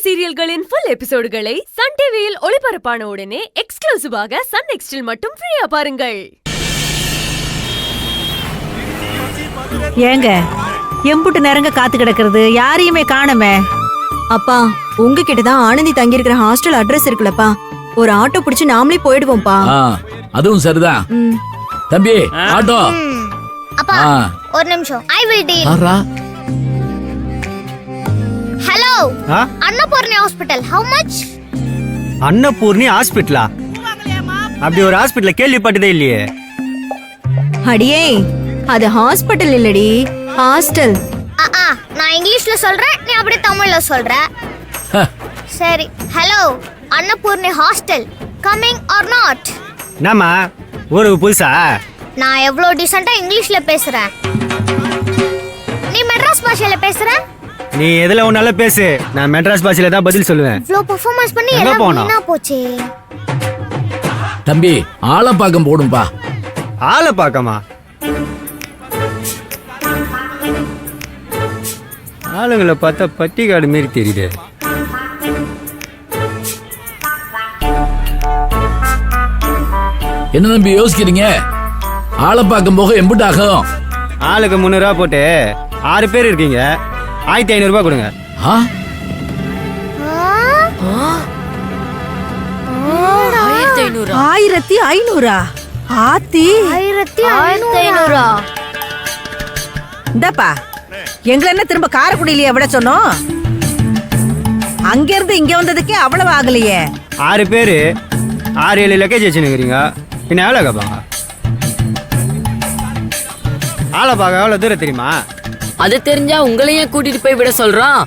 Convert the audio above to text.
சீரியல்களின் full எபிசோடுகளை Sun டிவியில் ஒளிபரப்பான உடனே எக்ஸ்க்ளூசிவாக சன் நெக்ஸ்டில் மட்டும் ஃப்ரீயா பாருங்கள். ஏங்க எம்புட்டு நேரங்க காத்து கிடக்கிறது, யாரையுமே காணமே. அப்பா உங்ககிட்ட தான் ஆனந்தி தங்கி இருக்கிற ஹாஸ்டல் அட்ரஸ் இருக்குல்லப்பா, ஒரு ஆட்டோ பிடிச்சு நாமளே போயிடுவோம்ப்பா. அதுவும் சரிதான். தம்பி ஆட்டோ. அப்பா ஒரு நிமிஷம், I will deal. Hello Annapoorni hospital, how much? Annapoorni ஹாஸ்பிடலா? அப்படி ஒரு ஹாஸ்பிடல் கேள்விப்பட்டதே இல்லையே. அடியே அது ஹாஸ்பிடல் இல்லடி, ஹாஸ்டல். நான் இங்கிலீஷ்ல சொல்றேன், நீ அப்படியே தமிழ்ல சொல்ற. சரி, hello Annapoorni hostel, coming or not? நாமா ஒரு புதுசா? நான் எவ்வளவு டீசெண்டா இங்கிலீஷ்ல பேசுறேன், நீ மெட்ராஸ் பாஷையில பேசுற. நீ எதுல ஒன்னால பேசு, நான் மெட்ராஸ் பாஷையில தான் பதில் சொல்லுவேன். இவ்ளோ பெர்ஃபார்மன்ஸ் பண்ணி எங்க எல்லாம் போனோம்? வீணா போச்சே. தம்பி ஆளப்பாக்கம் போடும்பா. ஆளை பார்க்கமா? ஆளுங்களை பார்த்தா பட்டிக்காடு மாரி தெரியுது. என்ன தம்பி யோசிக்கிறீங்க? ஆளப்பாக்கம் போக எம்புட்டு ஆகும்? ஆளுக்கு 300 ரூபா போட்டு 6 பேர் இருக்கீங்க, 1500 ரூபாய் கொடுங்க. 1500? ஆத்தி 1500. இந்தப்பா, எங்களை என்ன திரும்ப காரைக்குடியிலேயே விட சொன்னோம்? அங்க இருந்து இங்க வந்ததுக்கே அவ்வளவு ஆகலையே. 6 பேரு 6-7 லக்கேஜ் வச்சுருக்கிறீங்க, பின்ன எவ்வளோ கேட்பாங்க? ஆளை பார்க்க எவ்வளோ தூரம் தெரியுமா? அது தெரிஞ்சா உங்களையே கூட்டிட்டு போய் விட சொல்றோம்.